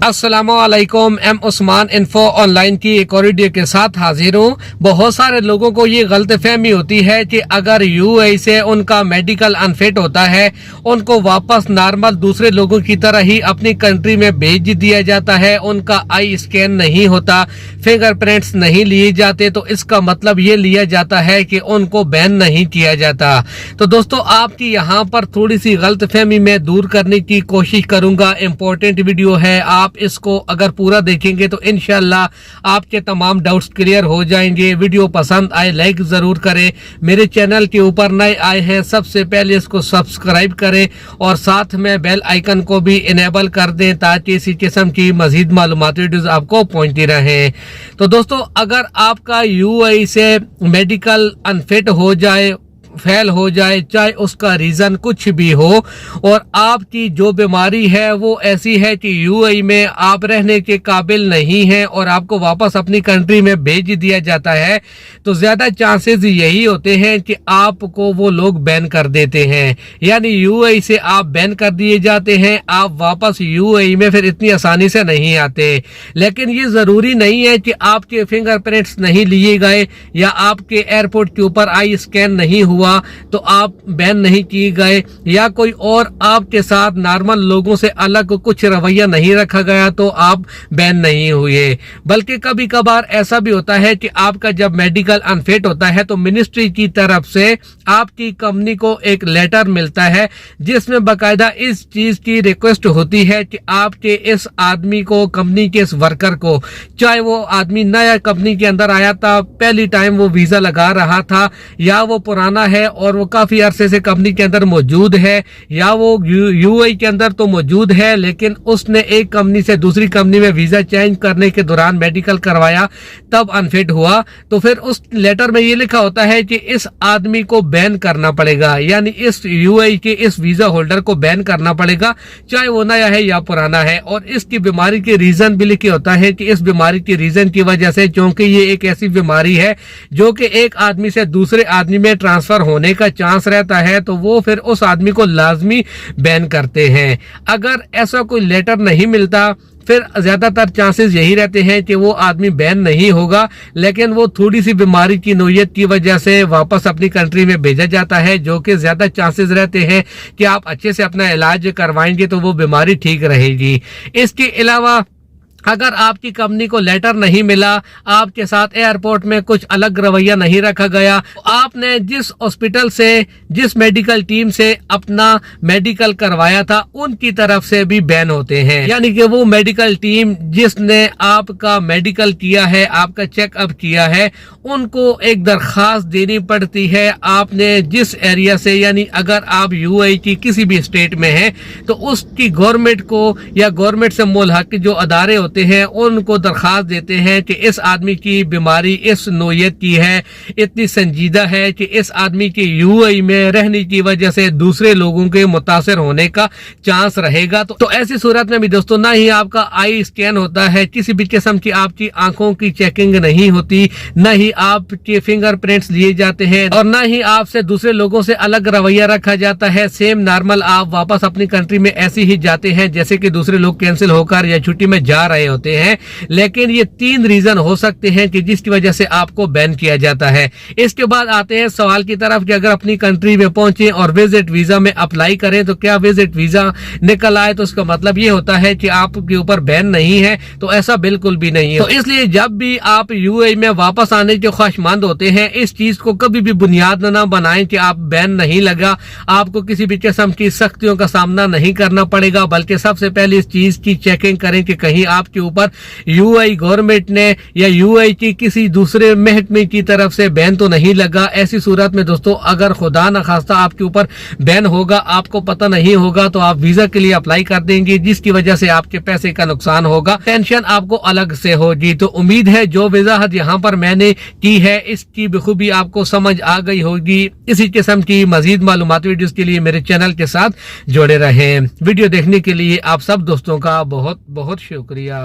अस्सलामुअलैकुम, M Usman info online की एक और वीडियो के साथ हाजिर हूँ। बहुत सारे लोगों को ये गलतफहमी होती है कि अगर यूएई से उनका मेडिकल अनफिट होता है, उनको वापस नॉर्मल दूसरे लोगों की तरह ही अपनी कंट्री में भेज दिया जाता है। उनका आई स्कैन नहीं होता, फिंगरप्रिंट्स नहीं लिए जाते, तो इसका मतलब ये लिया जाता है कि उनको बैन नहीं किया जाता। तो दोस्तों, आपकी यहाँ पर थोड़ी सी गलतफहमी मैं दूर करने की कोशिश करूंगा। इम्पोर्टेंट वीडियो है, आप इसको अगर पूरा देखेंगे तो इंशाल्लाह आपके तमाम डाउट्स क्लियर हो जाएंगे। वीडियो पसंद आए लाइक जरूर करें। मेरे चैनल के ऊपर नए आए हैं, सबसे पहले इसको सब्सक्राइब करें और साथ में बेल आइकन को भी इनेबल कर दें ताकि इसी किस्म की मजीद मालूमाती वीडियोस आपको पहुंचती रहे। तो दोस्तों, अगर आपका यूएई से मेडिकल अनफिट हो जाए, फेल हो जाए, चाहे उसका रीजन कुछ भी हो, और आपकी जो बीमारी है वो ऐसी है कि यूएई में आप रहने के काबिल नहीं हैं और आपको वापस अपनी कंट्री में भेज दिया जाता है, तो ज्यादा चांसेस यही होते हैं कि आपको वो लोग बैन कर देते हैं। यानी यूएई से आप बैन कर दिए जाते हैं, आप वापस यूएई में फिर इतनी आसानी से नहीं आते। लेकिन ये जरूरी नहीं है कि आपके फिंगरप्रिंट्स नहीं लिए गए या आपके एयरपोर्ट के ऊपर आई स्कैन नहीं हुआ तो आप बैन नहीं किए गए, या कोई और आपके साथ नॉर्मल लोगों से अलग कुछ रवैया नहीं रखा गया तो आप बैन नहीं हुए। बल्कि कभी कभार ऐसा भी होता है कि आपका जब मेडिकल अनफिट होता है तो मिनिस्ट्री की तरफ से आपकी कंपनी को एक लेटर मिलता है जिसमें बाकायदा इस चीज की रिक्वेस्ट होती है कि आपके इस आदमी को, कंपनी के इस वर्कर को, चाहे वो आदमी नया कंपनी के अंदर आया था, पहली टाइम वो वीजा लगा रहा था, या वो पुराना है और वो काफी अरसे से कंपनी के अंदर मौजूद है, या वो यूएई के अंदर तो मौजूद है लेकिन उसने एक कंपनी से दूसरी कंपनी में वीजा चेंज करने के दौरान मेडिकल करवाया तब अनफिट हुआ, तो फिर उस लेटर में ये लिखा होता है कि इस आदमी को बैन करना पड़ेगा। यानी इस यूएई के इस वीजा होल्डर को बैन करना पड़ेगा, चाहे वो नया है या पुराना है। और इसकी बीमारी के रीजन भी लिखे होता है कि इस बीमारी के रीजन की वजह से, क्योंकि ये एक ऐसी बीमारी है जो कि एक आदमी से दूसरे आदमी में ट्रांसफर होने का चांस रहता है, तो वो फिर उस आदमी को लाजमी बैन करते हैं। अगर ऐसा कोई लेटर नहीं मिलता फिर ज्यादातर चांसेस यही रहते हैं कि वो आदमी बैन नहीं होगा, लेकिन वो थोड़ी सी बीमारी की नोयत की वजह से वापस अपनी कंट्री में भेजा जाता है, जो कि ज्यादा चांसेस रहते हैं कि आप अच्छे से अपना इलाज करवाएंगे तो वो बीमारी ठीक रहेगी। इसके अलावा अगर आपकी कंपनी को लेटर नहीं मिला, आपके साथ एयरपोर्ट में कुछ अलग रवैया नहीं रखा गया, तो आपने जिस हॉस्पिटल से, जिस मेडिकल टीम से अपना मेडिकल करवाया था उनकी तरफ से भी बैन होते हैं। यानी कि वो मेडिकल टीम जिसने आपका मेडिकल किया है, आपका चेकअप किया है, उनको एक दरखास्त देनी पड़ती है। आपने जिस एरिया से, यानी अगर आप यूएई की किसी भी स्टेट में हैं तो उसकी गवर्नमेंट को या गवर्नमेंट से मुल्हक जो अदारे होते हैं उनको दरखास्त देते हैं कि इस आदमी की बीमारी इस नोयत की है, इतनी संजीदा है कि इस आदमी के यूएई में रहने की वजह से दूसरे लोगों के मुतासर होने का चांस रहेगा। तो ऐसी सूरत में भी दोस्तों, ना ही आपका आई स्कैन होता है, किसी भी किस्म की आपकी आंखों की चेकिंग नहीं होती, न ही आपके फिंगरप्रिंट्स लिए जाते हैं, और न ही आपसे दूसरे लोगों से अलग रवैया रखा जाता है। सेम नॉर्मल आप वापस अपनी कंट्री में ऐसे ही जाते हैं जैसे कि दूसरे लोग कैंसिल होकर या छुट्टी में जा रहे होते हैं। लेकिन ये 3 रीजन हो सकते हैं कि जिसकी वजह से आपको बैन किया जाता है। इसके बाद आते हैं सवाल की तरफ कि अगर अपनी कंट्री में पहुंचे और विजिट वीजा में अप्लाई करें तो क्या विजिट वीजा निकल आए तो उसका मतलब ये होता है कि आपके ऊपर बैन नहीं है, तो ऐसा बिल्कुल भी नहीं है। तो इसलिए जब भी आप यूएई में वापस आने के ख्वाहिशमंद होते हैं, इस चीज को कभी भी बुनियाद न बनाएं कि आप बैन नहीं लगा, आपको किसी भी किस्म की सख्तियों का सामना नहीं करना पड़ेगा। बल्कि सबसे पहले इस चीज की चेकिंग करें कि कहीं आपके ऊपर यूएई गवर्नमेंट ने या यूएई की किसी दूसरे महकमे की तरफ से बैन तो नहीं लगा। ऐसी सूरत में दोस्तों, अगर खुदा न खास्ता आपके ऊपर बैन होगा, आपको पता नहीं होगा, तो आप वीजा के लिए अप्लाई कर देंगे जिसकी वजह से आपके पैसे का नुकसान होगा, टेंशन आपको अलग से होगी। तो उम्मीद है जो वजाहत यहाँ पर मैंने की है इसकी बखूबी आपको समझ आ गई होगी। इसी किस्म की मजीद मालूमाती वीडियोस के लिए मेरे चैनल के साथ जुड़े रहें। वीडियो देखने के लिए आप सब दोस्तों का बहुत बहुत शुक्रिया।